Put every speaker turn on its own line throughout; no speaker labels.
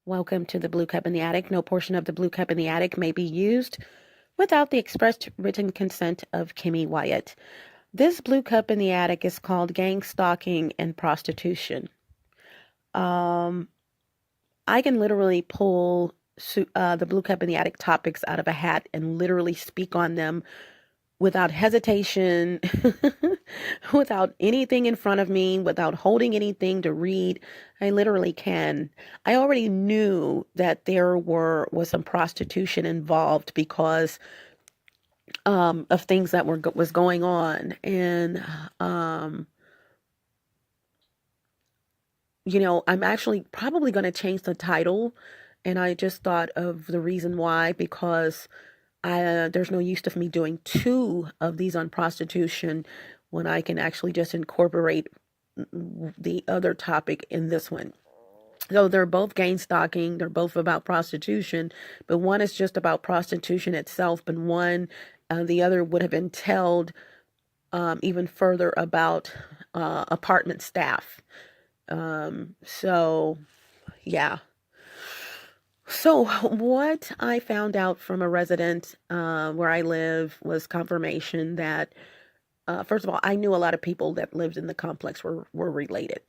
Welcome to the Blue Cup in the Attic. No portion of the Blue Cup in the Attic may be used without the expressed written consent of Kimmy Wyatt. This Blue Cup in the Attic is called Gang Stalking and Prostitution. I can literally pull the Blue Cup in the Attic topics out of a hat and literally speak on them without hesitation, without anything in front of me, without holding anything to read. I literally can. I already knew that there was some prostitution involved because of things that was going on, and I'm actually probably going to change the title, and I just thought of the reason why because there's no use of me doing two of these on prostitution when I can actually just incorporate the other topic in this one. So they're both gang stalking, they're both about prostitution, but one is just about prostitution itself, but the other would have entailed even further about apartment staff. So, yeah. So what I found out from a resident where I live was confirmation that, first of all, I knew a lot of people that lived in the complex were related.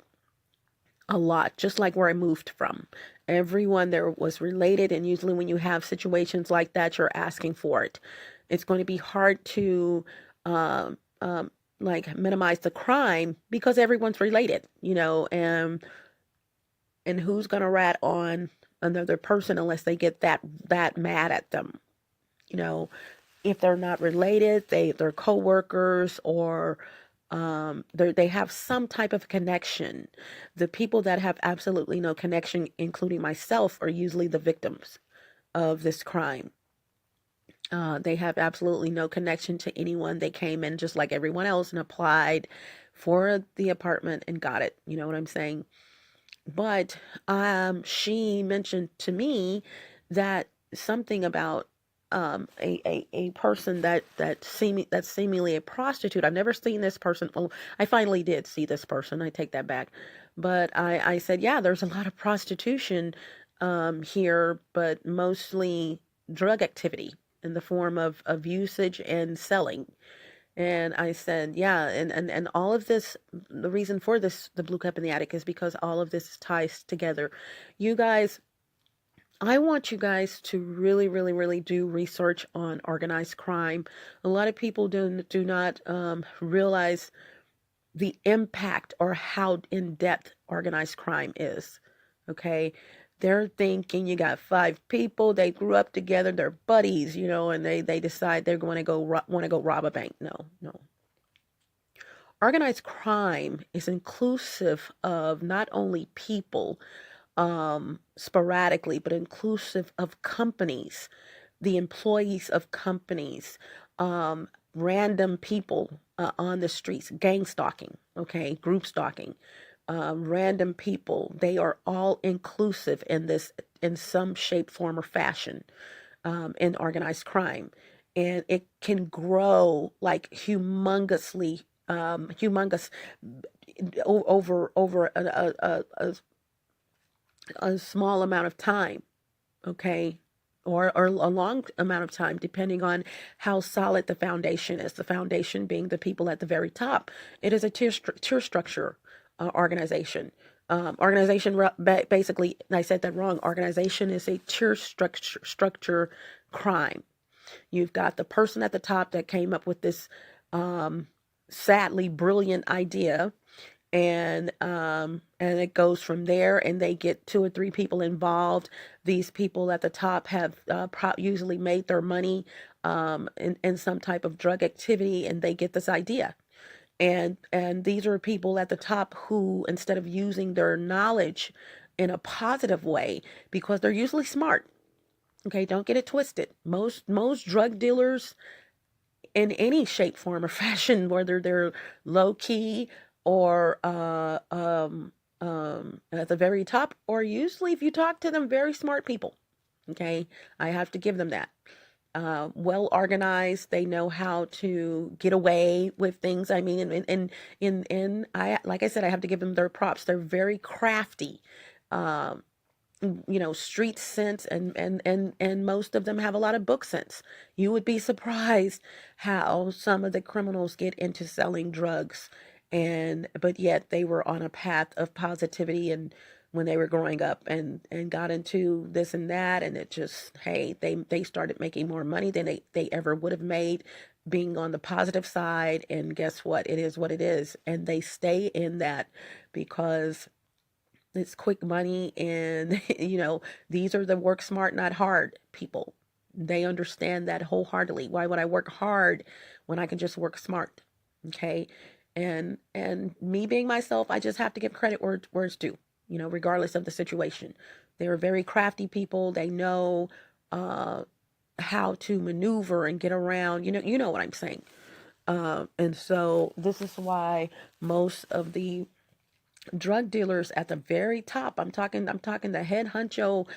A lot, just like where I moved from. Everyone there was related, and usually when you have situations like that, you're asking for it. It's going to be hard to like minimize the crime because everyone's related, and who's going to rat on another person unless they get that mad at them, if they're not related, they're co-workers, or they have some type of connection. The people that have absolutely no connection, including myself, are usually the victims of this crime. They have absolutely no connection to anyone. They came in just like everyone else and applied for the apartment and got it. You know what I'm saying? But she mentioned to me that something about a person that's seemingly a prostitute. I've never seen this person. Well, I finally did see this person. I take that back. But I said, yeah, there's a lot of prostitution here, but mostly drug activity in the form of usage and selling. And I said, yeah, and all of this, the reason for this, the Blue Cup in the Attic, is because all of this ties together. You guys, I want you guys to really, really, really do research on organized crime. A lot of people do not realize the impact or how in-depth organized crime is. Okay. They're thinking you got 5 people, they grew up together, they're buddies, and they decide they're going to want to go rob a bank. No, no. Organized crime is inclusive of not only people sporadically, but inclusive of companies, the employees of companies, random people on the streets, gang stalking, okay, group stalking, random people. They are all inclusive in this, in some shape, form, or fashion, in organized crime. And it can grow like humongous over a small amount of time, okay, or a long amount of time, depending on how solid the foundation is. The foundation being the people at the very top. It is a tier structure organization. Basically, I said that wrong. Organization is a tier structure crime. You've got the person at the top that came up with this sadly brilliant idea, and it goes from there, and they get 2 or 3 people involved. These people at the top have usually made their money in some type of drug activity, and they get this idea. And these are people at the top who, instead of using their knowledge in a positive way, because they're usually smart. Okay, don't get it twisted. Most drug dealers in any shape, form, or fashion, whether they're low key or at the very top, or usually, if you talk to them, very smart people. Okay, I have to give them that. Well organized. They know how to get away with things. I mean, I like I said, I have to give them their props. They're very crafty. street sense, and most of them have a lot of book sense. You would be surprised how some of the criminals get into selling drugs, but yet they were on a path of positivity, and when they were growing up, and got into this and that, and it just, hey, they started making more money than they ever would have made being on the positive side. And guess what? It is what it is, and they stay in that because it's quick money. And these are the work smart not hard people. They understand that wholeheartedly. Why would I work hard when I can just work smart? Okay. And me being myself, I just have to give credit where it's due, regardless of the situation. They're very crafty people. They know how to maneuver and get around. You know what I'm saying. And so this is why most of the drug dealers at the very top, I'm talking the head honcho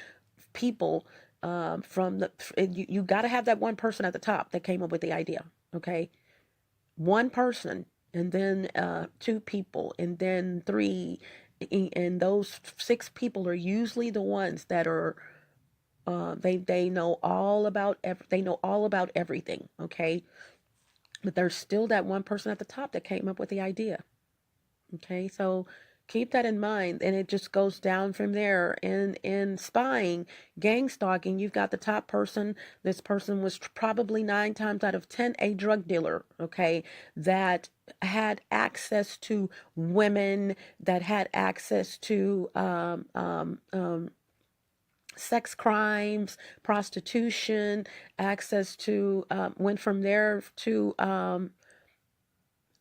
people, from the, you got to have that one person at the top that came up with the idea. Okay. One person, and then two people, and then three, and those six people are usually the ones that are they know all about they know all about everything. Okay. But there's still that one person at the top that came up with the idea. Okay, so keep that in mind, and it just goes down from there. In spying, gang stalking, you've got the top person. This person was probably 9 times out of 10 a drug dealer. Okay, that had access to women, that had access to sex crimes, prostitution, access to went from there to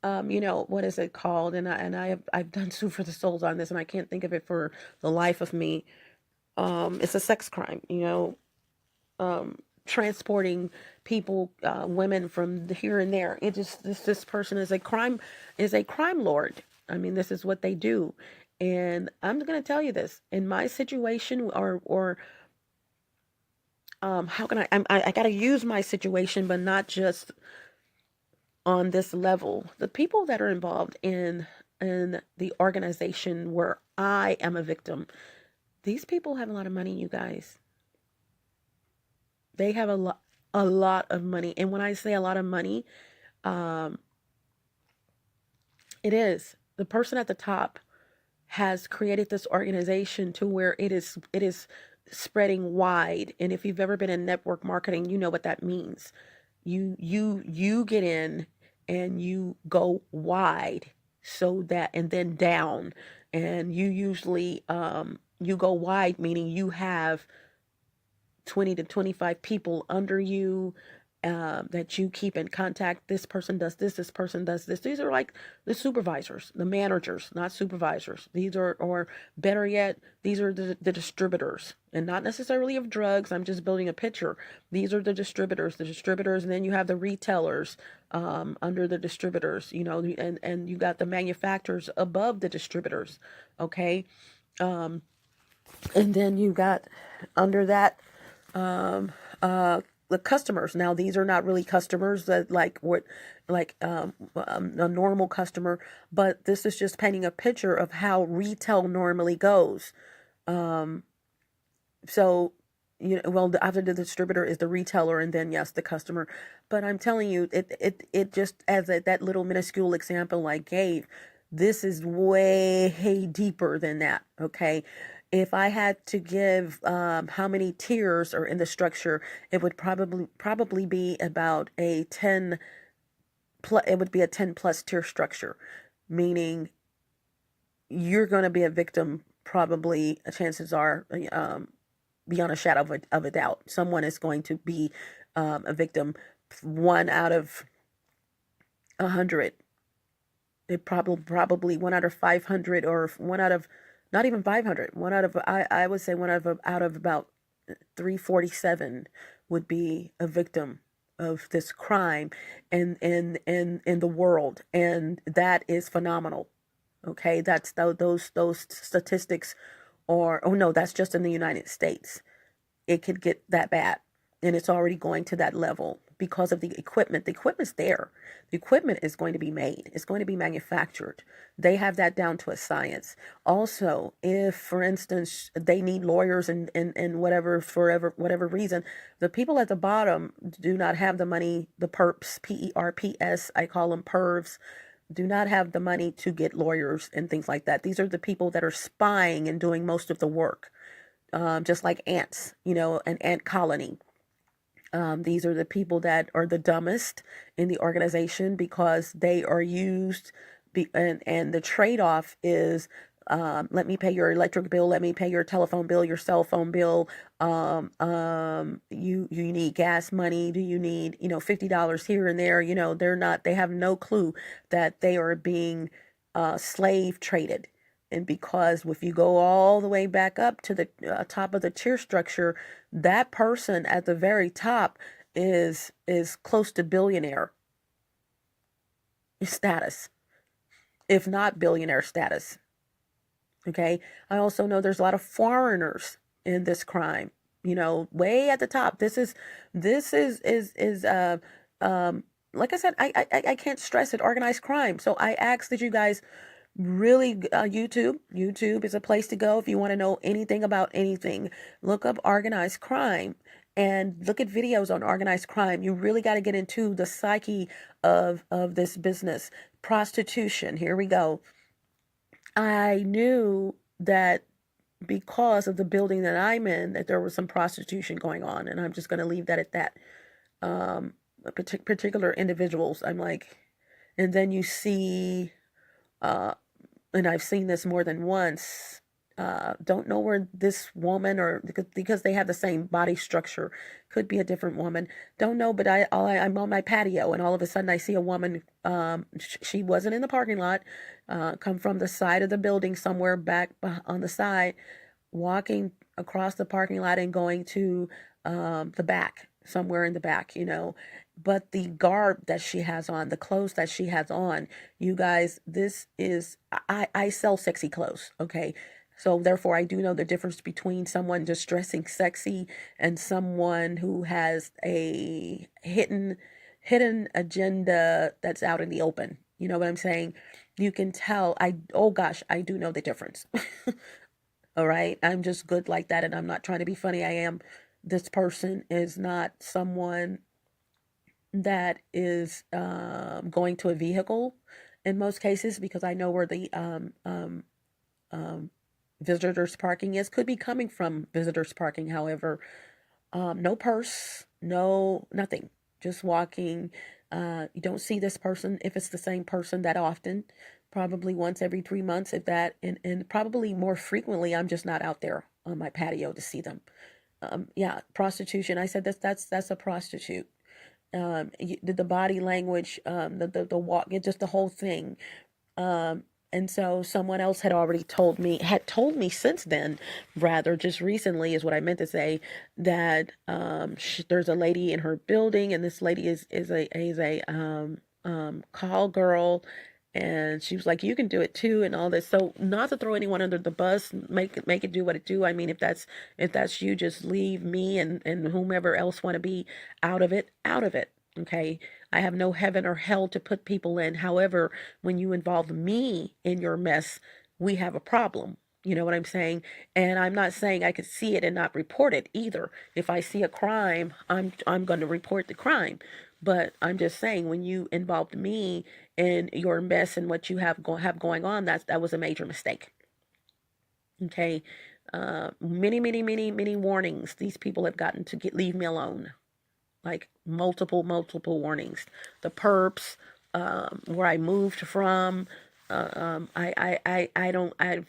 what is it called? I've done Sue for the Souls on this, and I can't think of it for the life of me. It's a sex crime, transporting people, women from here and there. It just this person is a crime lord. I mean, this is what they do. And I'm going to tell you this, in my situation, or how can I got to use my situation, but not just on this level. The people that are involved in the organization where I am a victim, these people have a lot of money, you guys. They have a lot of money. And when I say a lot of money, it is the person at the top has created this organization to where it is spreading wide. And if you've ever been in network marketing, you know what that means. You get in and you go wide, so that, and then down, and you usually you go wide, meaning you have 20 to 25 people under you, that you keep in contact. This person does this person does this. These are like the supervisors, the managers, not supervisors. These are, or better yet, these are the distributors, and not necessarily of drugs. I'm just building a picture. These are the distributors, and then you have the retailers under the distributors, and you got the manufacturers above the distributors. Okay. And then you got under that the customers. Now, these are not really customers that a normal customer, but this is just painting a picture of how retail normally goes. So, after the distributor is the retailer, and then yes, the customer. But I'm telling you, it just, as that little minuscule example I gave, this is way deeper than that. Okay. If I had to give how many tiers are in the structure, it would probably be about a 10 plus. It would be a 10 plus tier structure, meaning you're going to be a victim. Probably, chances are, beyond a shadow of a doubt, someone is going to be a victim. 1 out of 100. It probably 1 out of 500, or 1 out of, not even 500. 1 out of, I would say 1 out of about 347 would be a victim of this crime in the world, and that is phenomenal. Okay, that's those statistics, or oh no, that's just in the United States. It could get that bad, and it's already going to that level. because of the equipment. The equipment's there. The equipment is going to be made. It's going to be manufactured. They have that down to a science. Also, if, for instance, they need lawyers and whatever, for whatever reason, the people at the bottom do not have the money, the perps, PERPS, I call them pervs, do not have the money to get lawyers and things like that. These are the people that are spying and doing most of the work, just like ants, an ant colony. These are the people that are the dumbest in the organization because they are used, and the trade-off is, let me pay your electric bill, let me pay your telephone bill, your cell phone bill. You need gas money. Do you need, $50 here and there? They have no clue that they are being slave traded. And because if you go all the way back up to the top of the tier structure, that person at the very top is close to billionaire status, if not billionaire status. Okay. I also know there's a lot of foreigners in this crime, way at the top. This is like I said, I can't stress it, organized crime. So I ask that you guys really, YouTube is a place to go if you want to know anything about anything. Look up organized crime and look at videos on organized crime. You really got to get into the psyche of this business. Prostitution, here we go. I knew that because of the building that I'm in, that there was some prostitution going on, and I'm just going to leave that at that. Particular individuals, I'm like, and then you see, and I've seen this more than once, don't know where this woman, or because they have the same body structure, could be a different woman, don't know, but I'm on my patio and all of a sudden I see a woman, she wasn't in the parking lot, come from the side of the building somewhere back on the side, walking across the parking lot and going to the back, somewhere in the back, but the garb that she has on, the clothes that she has on, you guys, this is, I sell sexy clothes, okay? So therefore, I do know the difference between someone just dressing sexy and someone who has a hidden agenda that's out in the open. You know what I'm saying? You can tell, oh gosh, I do know the difference. All right? I'm just good like that, and I'm not trying to be funny. This person is not someone that is going to a vehicle in most cases, because I know where the visitors parking is. Could be coming from visitors parking. However, no purse, no nothing, just walking. You don't see this person, if it's the same person, that often, probably once every 3 months, if that, and probably more frequently. I'm just not out there on my patio to see them. Yeah, prostitution. I said that's a prostitute. The body language, the walk, just the whole thing. And so someone else had told me since then, rather just recently is what I meant to say, that there's a lady in her building, and this lady is a call girl, and she was like, you can do it too, and all this. So not to throw anyone under the bus, make it do what it do. I mean, if that's you, just leave me and whomever else want to be out of it. Okay. I have no heaven or hell to put people in. However, when you involve me in your mess, we have a problem. You know what I'm saying? And I'm not saying I could see it and not report it either. If I see a crime, I'm going to report the crime. But I'm just saying, when you involved me in your mess and what you have going on, that was a major mistake. Okay. Many warnings these people have gotten to leave me alone. Like multiple warnings. The perps, where I moved from, I've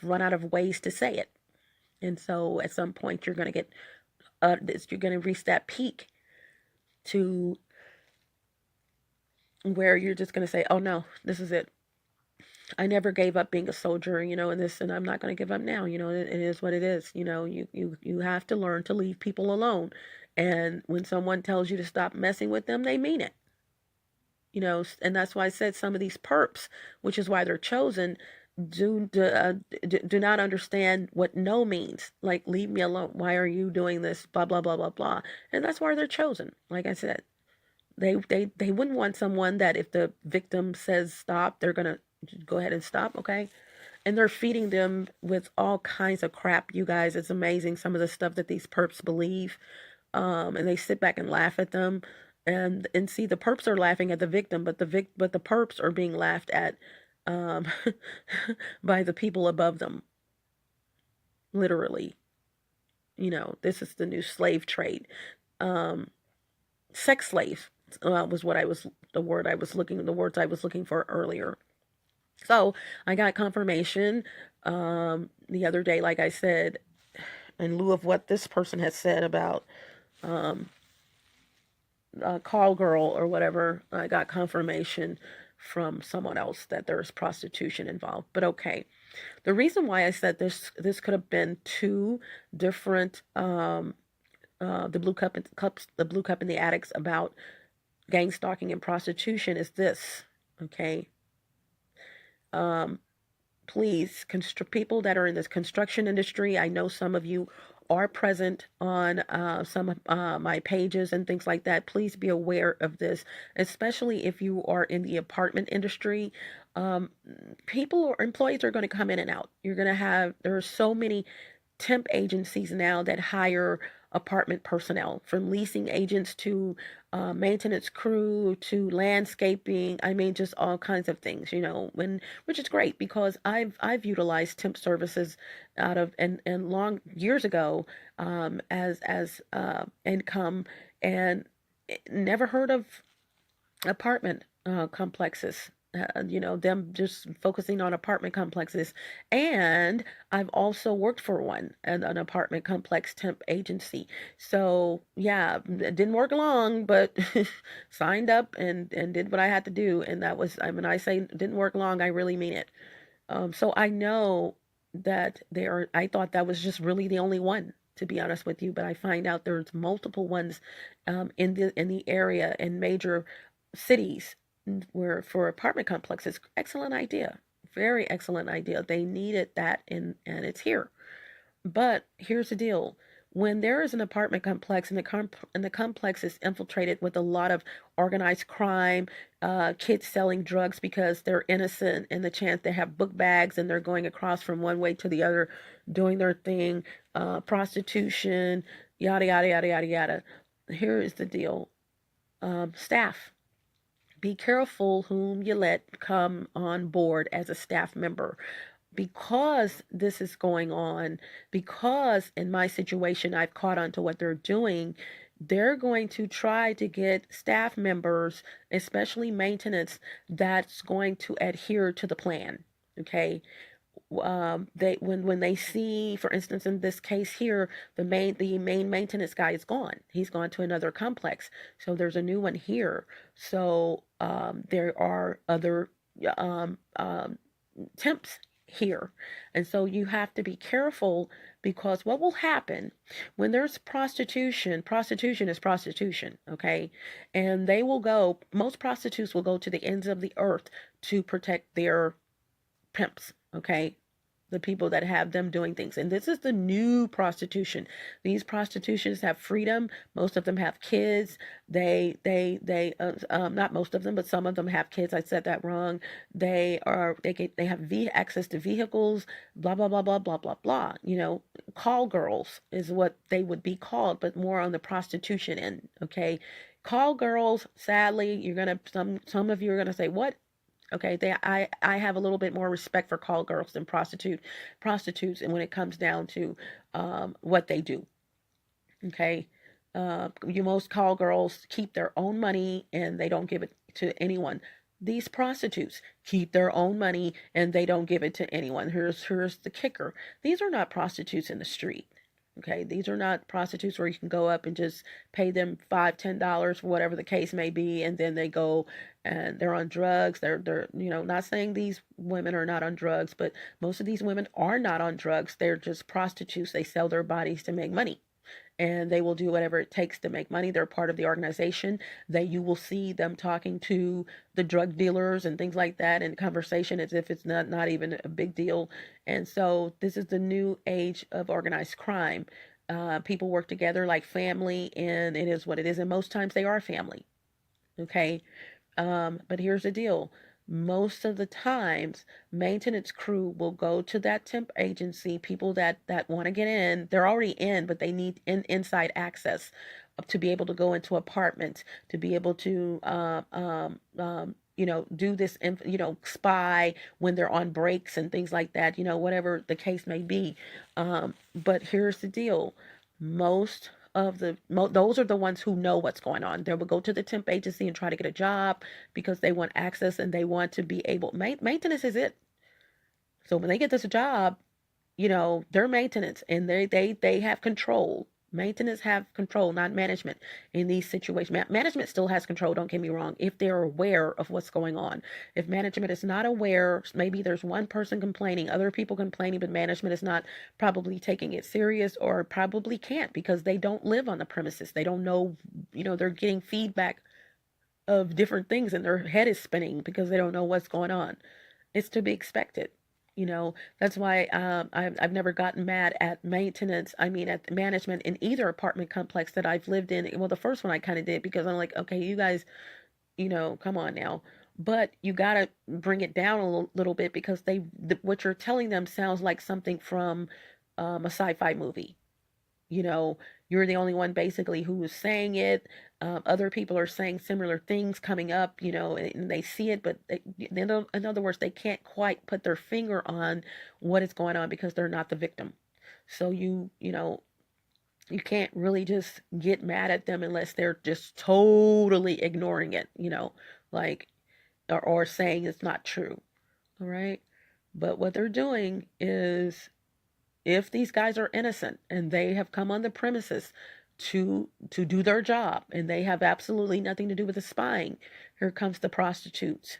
run out of ways to say it. And so at some point you're going to get, you're going to reach that peak to where you're just going to say, oh no, this is it. I never gave up being a soldier, and I'm not going to give up now. It is what it is. You have to learn to leave people alone. And when someone tells you to stop messing with them, they mean it. And that's why I said some of these perps, which is why they're chosen, do not understand what no means. Like, leave me alone. Why are you doing this? Blah, blah, blah, blah, blah. And that's why they're chosen. Like I said, They wouldn't want someone that if the victim says stop, they're gonna go ahead and stop, okay? And they're feeding them with all kinds of crap, you guys. It's amazing some of the stuff that these perps believe. And they sit back and laugh at them. And see, the perps are laughing at the victim, but the perps are being laughed at um, by the people above them, literally. You know, this is the new slave trade. Um, Sex slave was what I was the words I was looking for earlier. So I got confirmation the other day, like I said, in lieu of what this person has said about um, call girl or whatever. I got confirmation from someone else that there's prostitution involved. But okay, the reason why I said this could have been two different the blue cup and the addicts about gang stalking and prostitution is this. Okay. Please, people that are in this construction industry, I know some of you are present on some of my pages and things like that. Please be aware of this, especially if you are in the apartment industry. People or employees are going to come in and out. There are so many temp agencies now that hire apartment personnel, from leasing agents to maintenance crew to landscaping. I mean, just all kinds of things, which is great because I've utilized temp services out of and long years ago as income, and never heard of apartment complexes. Them just focusing on apartment complexes. And I've also worked for an apartment complex temp agency. So yeah, it didn't work long, but signed up and did what I had to do. And that was, when I say didn't work long, I really mean it. So I know that I thought that was just really the only one, to be honest with you, but I find out there's multiple ones in the area in major cities where for apartment complexes. Excellent idea. Very excellent idea. They needed that, and it's here. But here's the deal. When there is an apartment complex and the complex is infiltrated with a lot of organized crime, kids selling drugs because they're innocent, and the chance they have book bags and they're going across from one way to the other, doing their thing, prostitution, yada, yada, yada, yada, yada. Here is the deal. Staff. Be careful whom you let come on board as a staff member. Because this is going on, because in my situation I've caught on to what they're doing, they're going to try to get staff members, especially maintenance, that's going to adhere to the plan. Okay. When they see, for instance, in this case here, the main maintenance guy is gone. He's gone to another complex. So there's a new one here. So there are other temps here. And so you have to be careful, because what will happen when there's prostitution is prostitution, okay? And most prostitutes will go to the ends of the earth to protect their pimps, okay? The people that have them doing things. And this is the new prostitution. These prostitutions have freedom. Most of them have kids. They not most of them, but some of them have kids. I said that wrong. They have access to vehicles, blah, blah, blah, blah, blah, blah, blah. Call girls is what they would be called, but more on the prostitution end, okay? Call girls, sadly, some of you are going to say, what? Okay, I have a little bit more respect for call girls than prostitutes, and when it comes down to what they do. Okay, most call girls keep their own money and they don't give it to anyone. These prostitutes keep their own money and they don't give it to anyone. Here's the kicker. These are not prostitutes in the street. Okay, these are not prostitutes where you can go up and just pay them $5, $10, whatever the case may be, and then they go and they're on drugs. They're not saying these women are not on drugs, but most of these women are not on drugs. They're just prostitutes. They sell their bodies to make money, and they will do whatever it takes to make money. They're part of the organization. You will see them talking to the drug dealers and things like that in conversation as if it's not even a big deal. And so this is the new age of organized crime. People work together like family, and it is what it is. And most times they are family. Okay. But here's the deal. Most of the times, maintenance crew will go to that temp agency, people that want to get in. They're already in, but they need inside access to be able to go into apartments, to be able to, do this, spy when they're on breaks and things like that, whatever the case may be. But here's the deal. Most those are the ones who know what's going on. They will go to the temp agency and try to get a job because they want access and they want to be able. Maintenance is it. So when they get this job, they're maintenance and they have control. Maintenance have control, not management in these situations. Management still has control, don't get me wrong, if they're aware of what's going on. If management is not aware, maybe there's one person complaining, other people complaining, but management is not probably taking it serious or probably can't because they don't live on the premises. They don't know, they're getting feedback of different things and their head is spinning because they don't know what's going on. It's to be expected. That's why I've never gotten mad at maintenance. I mean, at management in either apartment complex that I've lived in. Well, the first one I kind of did because I'm like, okay, you guys, come on now. But you got to bring it down a little bit because what you're telling them sounds like something from a sci-fi movie. You're the only one basically who is saying it. Other people are saying similar things coming up, and they see it, but in other words, they can't quite put their finger on what is going on because they're not the victim. So you can't really just get mad at them unless they're just totally ignoring it, like, or saying it's not true. All right. But what they're doing is, if these guys are innocent and they have come on the premises to do their job and they have absolutely nothing to do with the spying, here comes the prostitutes.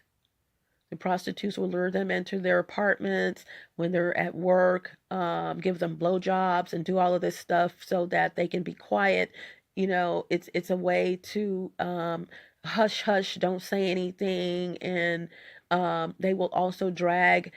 The prostitutes will lure them into their apartments when they're at work, give them blowjobs and do all of this stuff so that they can be quiet. It's a way to hush, hush, don't say anything, and they will also drag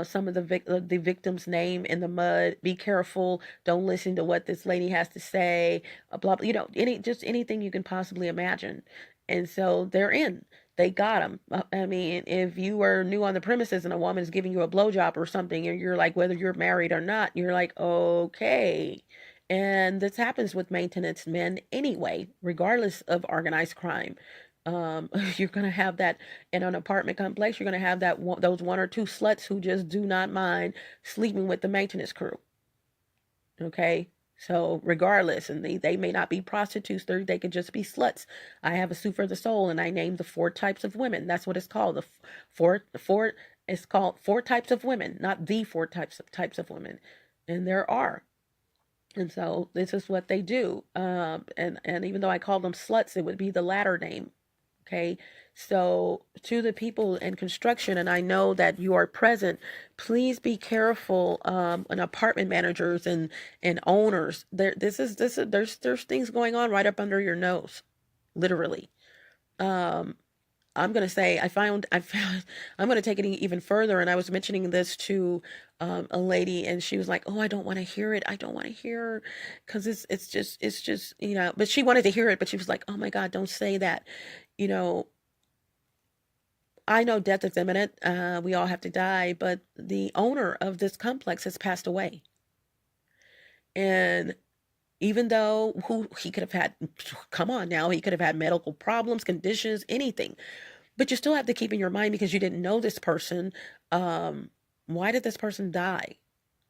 some of the victim's name in the mud. Be careful. Don't listen to what this lady has to say. Blah blah. Anything you can possibly imagine. And so they're in. They got them. I mean, if you are new on the premises and a woman is giving you a blowjob or something, and you're like, whether you're married or not, you're like, okay. And this happens with maintenance men anyway, regardless of organized crime. You're going to have that in an apartment complex. You're going to have those one or two sluts who just do not mind sleeping with the maintenance crew. Okay. So regardless, and they may not be prostitutes, they could just be sluts. I have a suit for the soul, and I named the 4 types of women. That's what it's called. It's called 4 types of women, not the 4 types of women. And there are. And so this is what they do. And even though I call them sluts, it would be the latter name. Okay. So to the people in construction, and I know that you are present, please be careful. And apartment managers and owners, there's things going on right up under your nose, literally. Um, I'm going to say, I'm going to take it even further. And I was mentioning this to a lady, and she was like, oh, I don't want to hear it. I don't want to hear, because it's just, but she wanted to hear it, but she was like, oh my God, don't say that. You know, I know death is imminent. We all have to die, but the owner of this complex has passed away. And even though he could have had, come on now, he could have had medical problems, conditions, anything. But you still have to keep in your mind, because you didn't know this person. Why did this person die?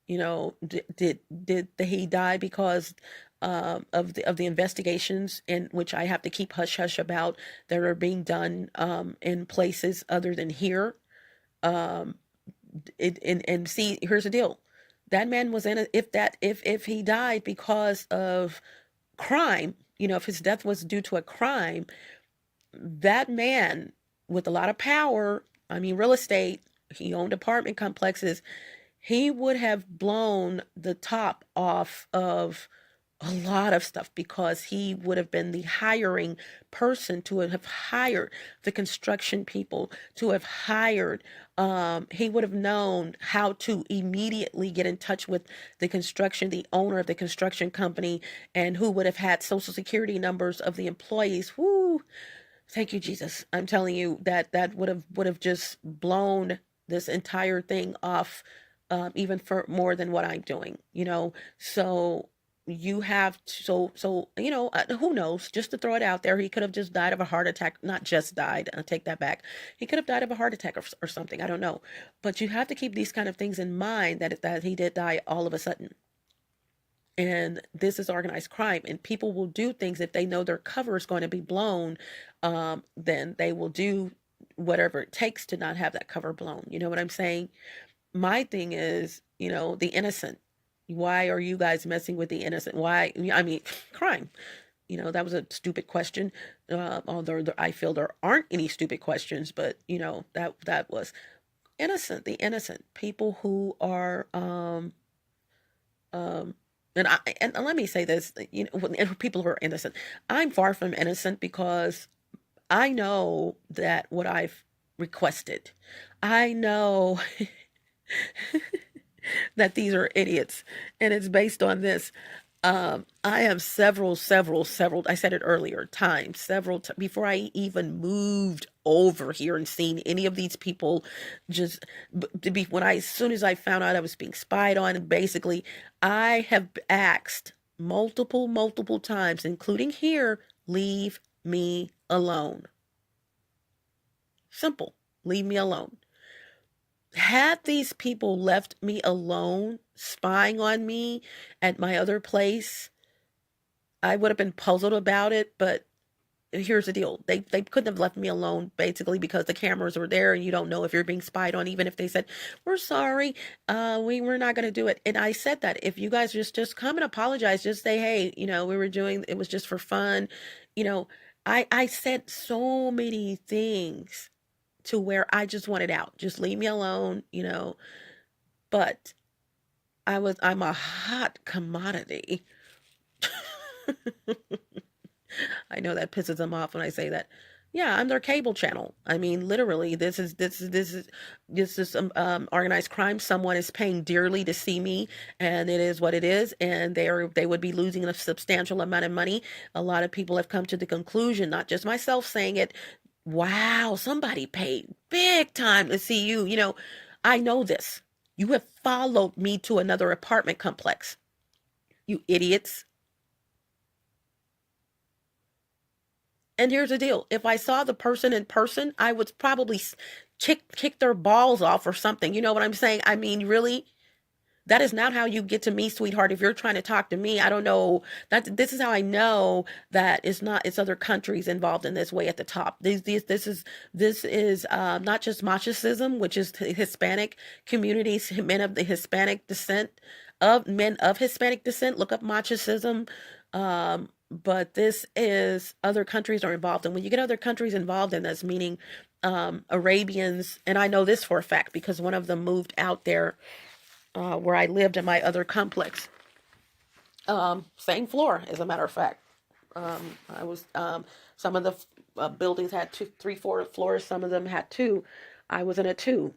Did he die because of the investigations, in which I have to keep hush hush about, that are being done in places other than here? Um, and see, here's the deal. That man was in a, if he died because of crime, if his death was due to a crime, that man with a lot of power, I mean, real estate, he owned apartment complexes, he would have blown the top off of a lot of stuff, because he would have been the hiring person, to have hired the construction people, to have hired, he would have known how to immediately get in touch with the owner of the construction company, and who would have had social security numbers of the employees. Whoo. Thank you, Jesus. I'm telling you that that would have just blown this entire thing off, even for more than what I'm doing. So you have to, who knows? Just to throw it out there, he could have just died of a heart attack. Not just died. I'll take that back. He could have died of a heart attack or something. I don't know. But you have to keep these kind of things in mind, that he did die all of a sudden. And this is organized crime, and people will do things if they know their cover is going to be blown. Then they will do whatever it takes to not have that cover blown. You know what I'm saying? My thing is, the innocent. Why are you guys messing with the innocent? Why? I mean, crime. That was a stupid question. Although I feel there aren't any stupid questions, but that was innocent. The innocent people who are um and let me say this, and people who are innocent. I'm far from innocent, because I know that what I've requested. I know that these are idiots, and it's based on this. I have several, I said it earlier, times, before I even moved over here and seen any of these people, just as soon as I found out I was being spied on, and basically, I have asked multiple times, including here, leave me alone. Simple. Leave me alone. Had these people left me alone, spying on me at my other place, I would have been puzzled about it. But here's the deal. They couldn't have left me alone, basically, because the cameras were there, and you don't know if you're being spied on, even if they said, we're sorry, we're not going to do it. And I said that if you guys just come and apologize, just say, hey, we were doing, it was just for fun. I said so many things to where I just wanted out. Just leave me alone, But I'm a hot commodity. I know that pisses them off when I say that. Yeah, I'm their cable channel. I mean, literally, this is organized crime. Someone is paying dearly to see me, and it is what it is. And they would be losing a substantial amount of money. A lot of people have come to the conclusion, not just myself saying it. Wow, somebody paid big time to see you. I know this. You have followed me to another apartment complex. You idiots. And here's the deal. If I saw the person in person, I would probably kick their balls off or something. You know what I'm saying? I mean, really? That is not how you get to me, sweetheart. If you're trying to talk to me, I don't know. This is how I know that it's other countries involved in this way at the top. This is not just machicism, which is Hispanic communities, men of Hispanic descent. Look up machicism. But this is other countries are involved. And when you get other countries involved in this, meaning Arabians, and I know this for a fact because one of them moved out there where I lived in my other complex. Same floor, as a matter of fact. I was some of the buildings had 3, 4 floors. Some of them had 2. I was in a 2.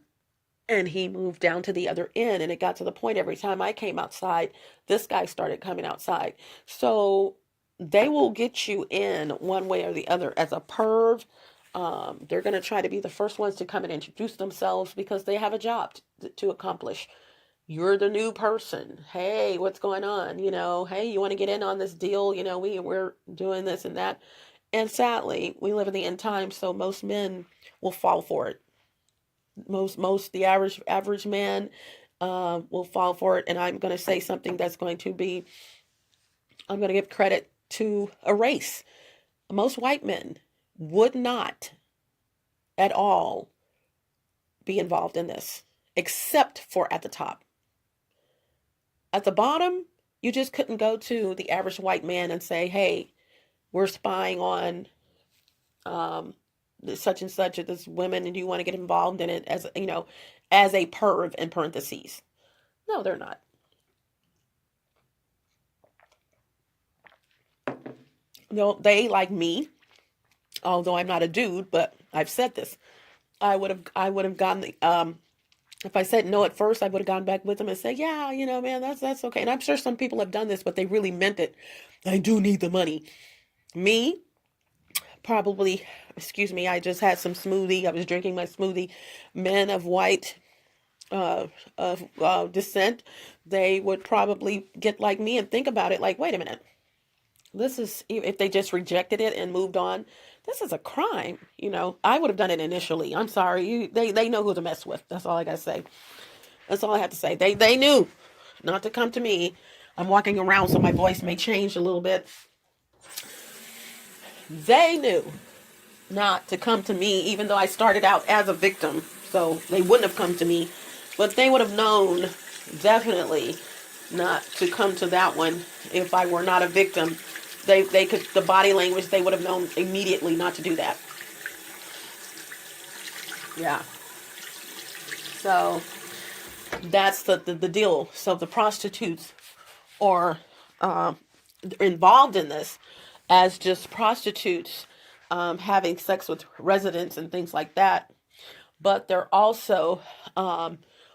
And he moved down to the other end, and it got to the point every time I came outside, this guy started coming outside. So they will get you in one way or the other. As a perv, they're going to try to be the first ones to come and introduce themselves because they have a job to accomplish. You're the new person. Hey, what's going on? Hey, you want to get in on this deal? We're doing this and that. And sadly, we live in the end times, so most men will fall for it. The average man will fall for it. And I'm going to say something that's going to be, I'm going to give credit to a race. Most white men would not at all be involved in this, except for at the top. At the bottom, you just couldn't go to the average white man and say, hey, we're spying on such and such of this women, and you want to get involved in it as a perv in parentheses. No, they're not. No, they, like me, although I'm not a dude, but I've said this. I would have gone the if I said no at first, I would have gone back with them and said, yeah, man, that's okay. And I'm sure some people have done this, but they really meant it. I do need the money. Me, probably, excuse me, I just had some smoothie. I was drinking my smoothie. Men of white descent, they would probably get like me and think about it like, wait a minute, this is, if they just rejected it and moved on, this is a crime. I would have done it initially. I'm sorry. They know who to mess with. That's all I gotta say. That's all I have to say. They knew not to come to me. I'm walking around, so my voice may change a little bit. They knew not to come to me, even though I started out as a victim. So they wouldn't have come to me, but they would have known definitely not to come to that one if I were not a victim. They could, the body language, they would have known immediately not to do that. Yeah. So that's the deal. So the prostitutes are involved in this as just prostitutes, having sex with residents and things like that. But they're also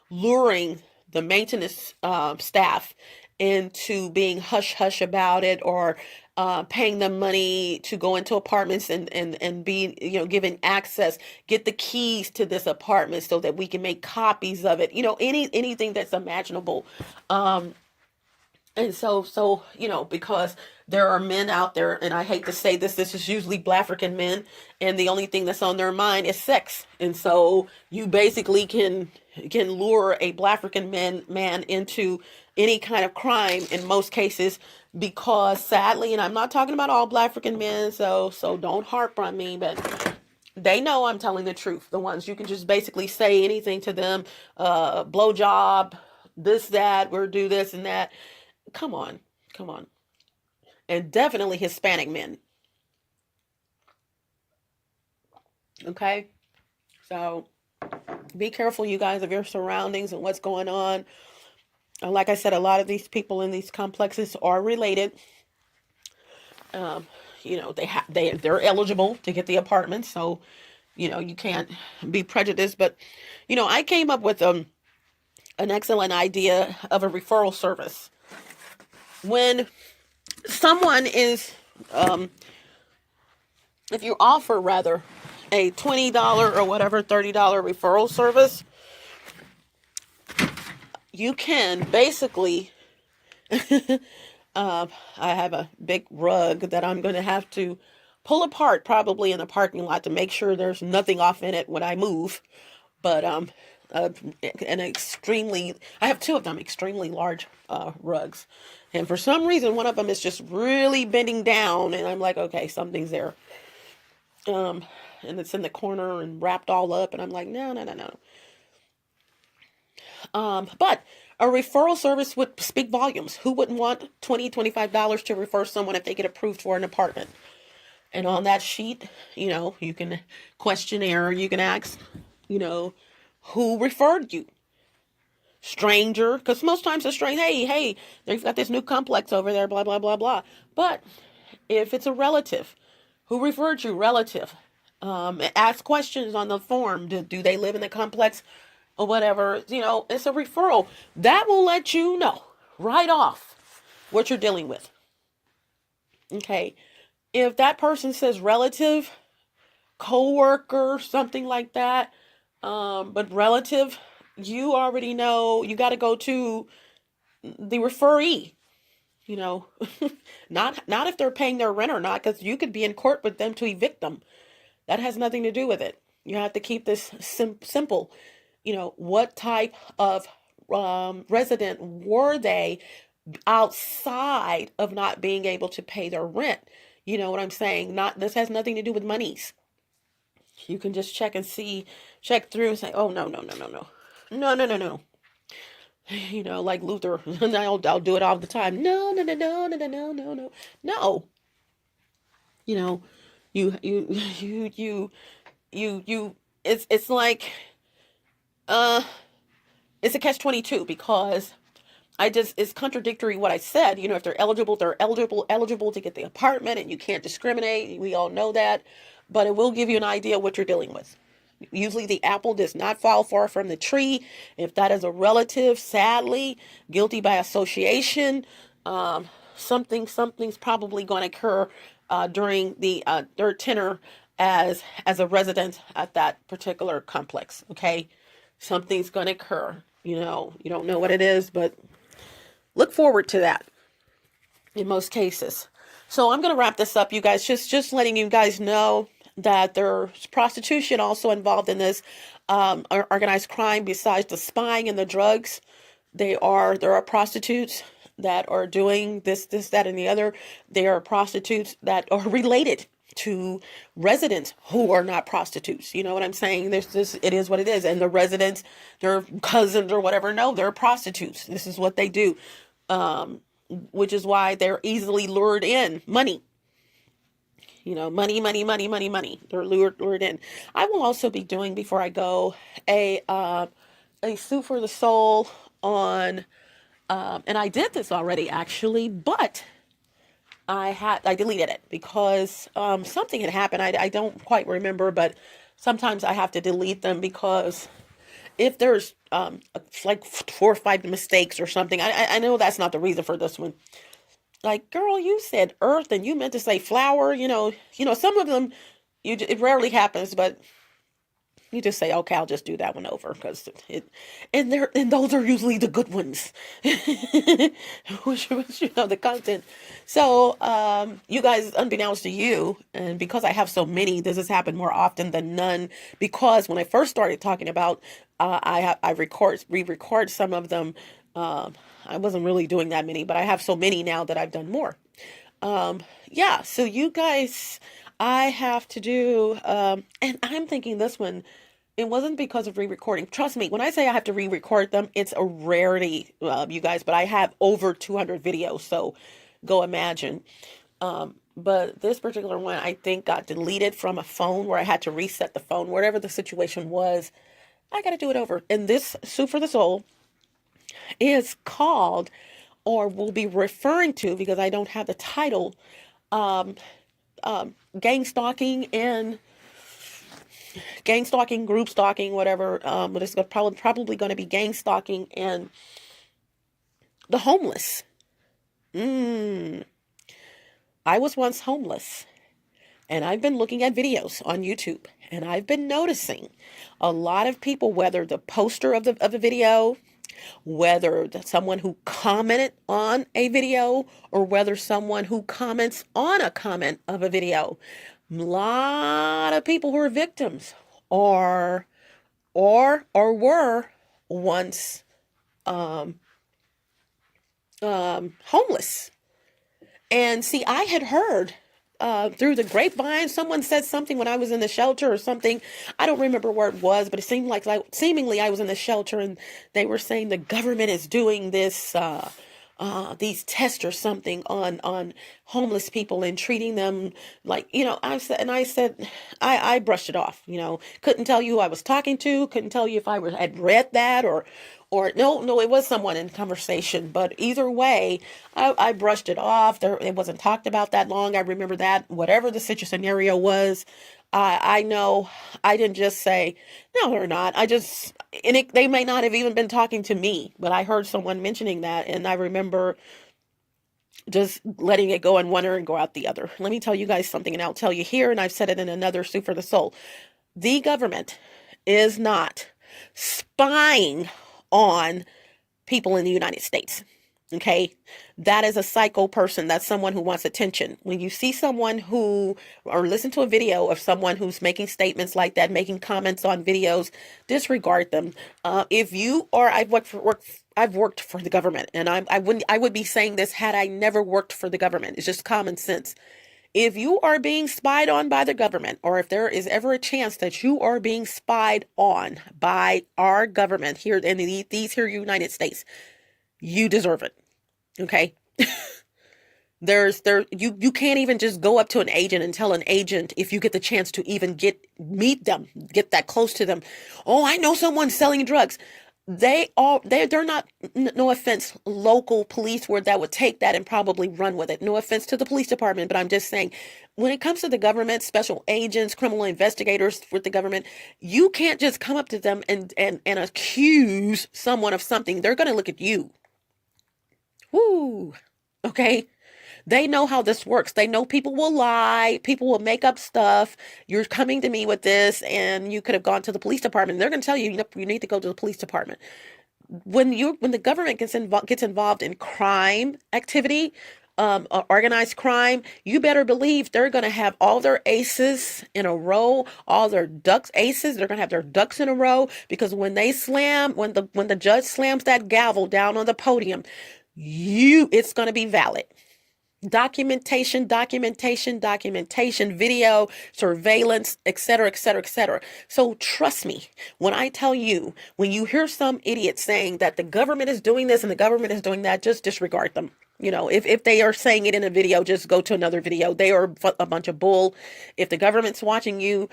luring the maintenance staff into being hush-hush about it, or paying them money to go into apartments and be, given access, get the keys to this apartment so that we can make copies of it, anything that's imaginable. And so, because there are men out there, and I hate to say this is usually Black African men, and the only thing that's on their mind is sex. And so you basically can lure a Black African man into any kind of crime in most cases, because sadly, and I'm not talking about all Black African men, so don't harp on me, but they know I'm telling the truth. The ones you can just basically say anything to them, blow job, this, that, or do this and that. Come on. And definitely Hispanic men. Okay? So be careful, you guys, of your surroundings and what's going on. Like I said, a lot of these people in these complexes are related. They're eligible to get the apartment, so you can't be prejudiced. But I came up with an excellent idea of a referral service. When someone is, if you offer rather a $20 or whatever, $30 referral service, you can basically, I have a big rug that I'm going to have to pull apart probably in the parking lot to make sure there's nothing off in it when I move. But I have two of them, extremely large rugs. And for some reason, one of them is just really bending down. And I'm like, okay, something's there. And it's in the corner and wrapped all up. And I'm like, no. But a referral service would speak volumes. Who wouldn't want $20, $25 to refer someone if they get approved for an apartment? And on that sheet, you can questionnaire, you can ask, who referred you? Stranger, because most times a stranger, hey, they've got this new complex over there, blah, blah, blah, blah. But if it's a relative, who referred you? Relative. Ask questions on the form. Do they live in the complex or whatever? It's a referral. That will let you know right off what you're dealing with. Okay. If that person says relative, co-worker, something like that, but relative, you already know you got to go to the referee, not if they're paying their rent or not, because you could be in court with them to evict them. That has nothing to do with it. You have to keep this simple. What type of resident were they outside of not being able to pay their rent? You know what I'm saying? This has nothing to do with monies. You can just check through and say, oh, no. Like Luther, and I'll do it all the time. No. It's like, it's a catch-22, because it's contradictory what I said. If they're eligible to get the apartment, and you can't discriminate. We all know that, but it will give you an idea of what you're dealing with. Usually the apple does not fall far from the tree. If that is a relative, sadly, guilty by association, something's probably going to occur during their tenure as a resident at that particular complex. Okay, something's going to occur. You know, you don't know what it is, but look forward to that in most cases. So I'm going to wrap this up, you guys. Just letting you guys know that there's prostitution also involved in this organized crime. Besides the spying and the drugs, there are prostitutes that are doing this, that, and the other. There are prostitutes that are related to residents who are not prostitutes. You know what I'm saying? There's this, it is what it is. And the residents, their cousins or whatever, no, they're prostitutes. This is what they do. Which is why they're easily lured in. Money. You know, money. They're lured in. I will also be doing, before I go, a Sue for the Soul on, and I did this already actually, but I deleted it because something had happened. I don't quite remember, but sometimes I have to delete them because if there's like 4 or 5 mistakes or something, I know that's not the reason for this one. Like, girl, you said earth and you meant to say flower. You know, some of them, it rarely happens, but you just say, okay, I'll just do that one over because and those are usually the good ones, which you know the content. So, you guys, unbeknownst to you, and because I have so many, this has happened more often than none. Because when I first started talking about, I re-record some of them. I wasn't really doing that many, but I have so many now that I've done more. Yeah. So you guys, I have to do, and I'm thinking this one, it wasn't because of re-recording. Trust me, when I say I have to re-record them, it's a rarity, you guys, but I have over 200 videos, so go imagine. But this particular one, I think, got deleted from a phone where I had to reset the phone, whatever the situation was. I got to do it over. And this Sue for the Soul is called, or will be referring to, because I don't have the title, gang stalking, group stalking, whatever. But it's probably going to be gang stalking and the homeless. I was once homeless, and I've been looking at videos on YouTube, and I've been noticing a lot of people, whether the poster of the video, whether someone who commented on a video, or whether someone who comments on a comment of a video, a lot of people who are victims or were once homeless. And see, I had heard through the grapevine, someone said something when I was in the shelter or something. I don't remember where it was, but it seemed like seemingly I was in the shelter, and they were saying the government is doing this, these tests or something on homeless people and treating them like, you know, I said, I brushed it off, you know, couldn't tell you who I was talking to, couldn't tell you if I had read that or no, it was someone in conversation, but either way, I brushed it off. It wasn't talked about that long. I remember that whatever the scenario was, I know I didn't just say, no, they're not. They may not have even been talking to me, but I heard someone mentioning that. And I remember just letting it go in one ear and go out the other. Let me tell you guys something, and I'll tell you here, and I've said it in another Sue for the Soul. The government is not spying on people in the United States. Okay. That is a psycho person. That's someone who wants attention. When you see someone or listen to a video of someone who's making statements like that, making comments on videos, disregard them. If you or I've worked for the government, and I would be saying this had I never worked for the government. It's just common sense. If you are being spied on by the government, or if there is ever a chance that you are being spied on by our government here in these here United States, you deserve it. Okay. You can't even just go up to an agent and tell an agent, if you get the chance to even meet them, get that close to them. Oh, I know someone selling drugs. They're not, no offense, local police where that would take that and probably run with it. No offense to the police department, but I'm just saying, when it comes to the government, special agents, criminal investigators with the government, you can't just come up to them and accuse someone of something. They're going to look at you. Woo. Okay. They know how this works. They know people will lie, people will make up stuff. You're coming to me with this, and you could have gone to the police department. They're going to tell you, you need to go to the police department. When the government gets involved in crime activity, organized crime, you better believe they're going to have all their aces in a row, all their ducks aces. They're going to have their ducks in a row, because when the judge slams that gavel down on the podium, it's going to be valid. Documentation, video, surveillance, etc., etc., etc. So trust me when I tell you, when you hear some idiot saying that the government is doing this and the government is doing that, just disregard them. If they are saying it in a video, just go to another video. They are a bunch of bull. If the government's watching you,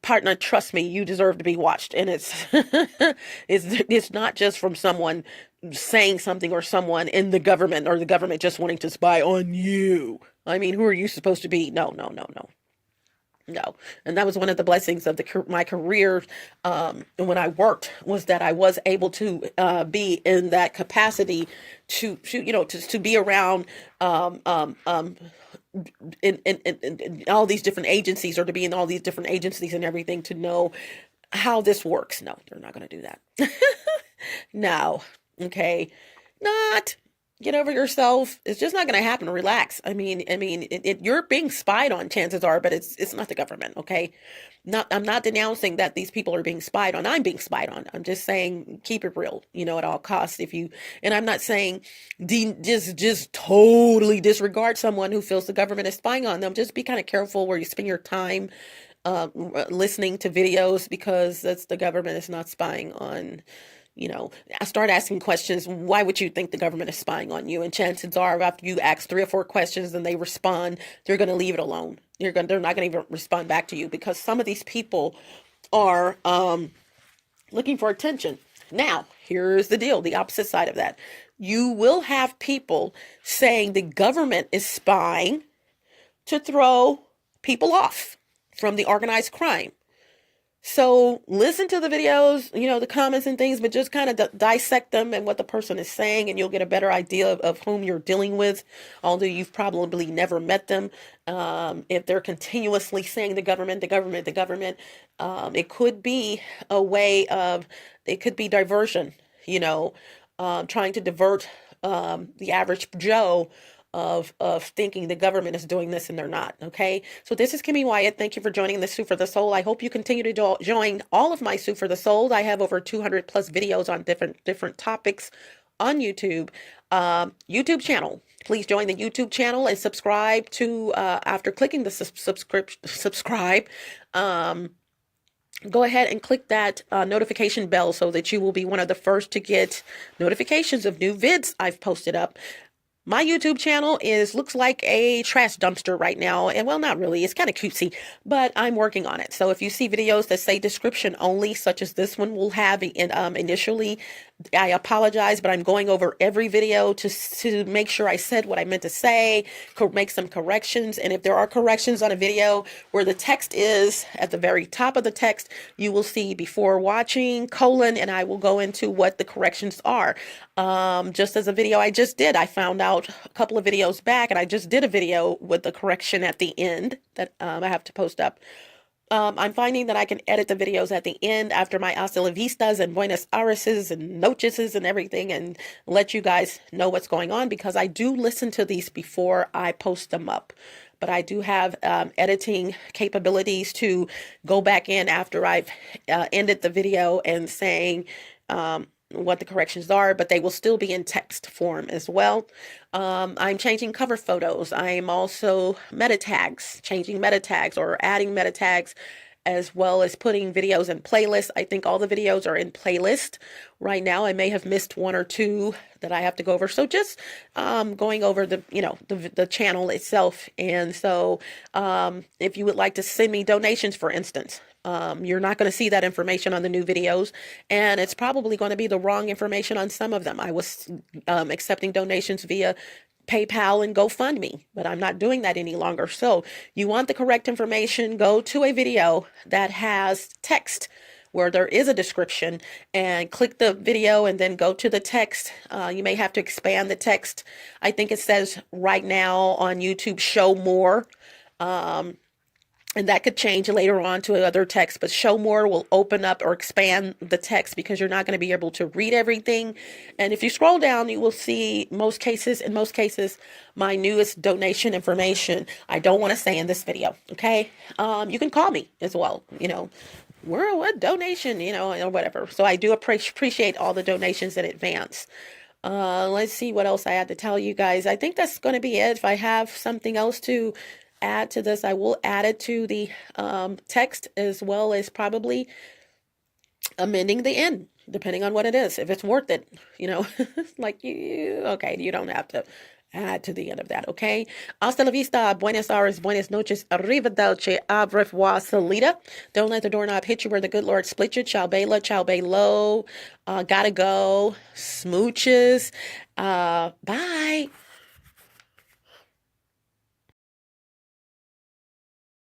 partner, trust me, you deserve to be watched. And it's not just from someone saying something, or someone in the government, or the government just wanting to spy on you. I mean, who are you supposed to be? No. And that was one of the blessings of my career when I worked, was that I was able to be in that capacity to be around in all these different agencies, or to be in all these different agencies and everything, to know how this works. No, they're not going to do that. No. Okay. Not. Get over yourself. It's just not going to happen. Relax. I mean, you're being spied on, chances are, but it's not the government. Okay. I'm not denouncing that these people are being spied on. I'm being spied on. I'm just saying, keep it real, at all costs. And I'm not saying just totally disregard someone who feels the government is spying on them. Just be kind of careful where you spend your time, listening to videos, because the government is not spying on. I start asking questions. Why would you think the government is spying on you? And chances are, after you ask 3 or 4 questions and they respond, they're going to leave it alone. They're not going to even respond back to you, because some of these people are looking for attention. Now, here's the deal. The opposite side of that. You will have people saying the government is spying to throw people off from the organized crime. So listen to the videos, the comments and things, but just kind of dissect them and what the person is saying, and you'll get a better idea of whom you're dealing with, although you've probably never met them. If they're continuously saying the government, it could be a way of, it could be diversion, trying to divert the average Joe of thinking the government is doing this, and they're not. Okay. So this is Kimmy Wyatt. Thank you for joining the Sue for the Soul. I hope you continue to join all of my Sue for the Soul. I have over 200 plus videos on different topics on YouTube. YouTube channel. Please join the YouTube channel and subscribe to, after clicking the subscribe, go ahead and click that notification bell, so that you will be one of the first to get notifications of new vids I've posted up. My YouTube channel looks like a trash dumpster right now. And well, not really. It's kind of cutesy, but I'm working on it. So if you see videos that say description only, such as this one will have initially, I apologize, but I'm going over every video to make sure I said what I meant to say, make some corrections. And if there are corrections on a video where the text is at the very top of the text, you will see before watching, and I will go into what the corrections are. Just as a video I just did, I found out a couple of videos back, and I just did a video with the correction at the end that I have to post up. I'm finding that I can edit the videos at the end after my hasta la vistas and buenos aireses and noches and everything, and let you guys know what's going on, because I do listen to these before I post them up. But I do have editing capabilities to go back in after I've ended the video and saying what the corrections are, but they will still be in text form as well. I'm changing cover photos. I'm also changing meta tags or adding meta tags, as well as putting videos in playlists. I think all the videos are in playlist right now. I may have missed 1 or 2 that I have to go over. So just going over the channel itself. And so if you would like to send me donations, for instance, you're not going to see that information on the new videos, and it's probably going to be the wrong information on some of them. I was accepting donations via PayPal and GoFundMe, but I'm not doing that any longer. So you want the correct information, go to a video that has text where there is a description, and click the video and then go to the text. You may have to expand the text. I think it says right now on YouTube, show more. And that could change later on to other text, but show more will open up or expand the text because you're not going to be able to read everything. And if you scroll down, you will see in most cases, my newest donation information. I don't want to say in this video. Okay. You can call me as well. What donation, or whatever. So I do appreciate all the donations in advance. Let's see what else I had to tell you guys. I think that's going to be it. If I have something else to add to this, I will add it to the text, as well as probably amending the end, depending on what it is. If it's worth it, like okay, you don't have to add to the end of that, okay? Hasta la vista, buenas horas, buenas noches, arrivederci, au revoir, salida. Don't let the doorknob hit you where the good Lord split you. Ciao bella, ciao bello. Gotta go. Smooches. Bye.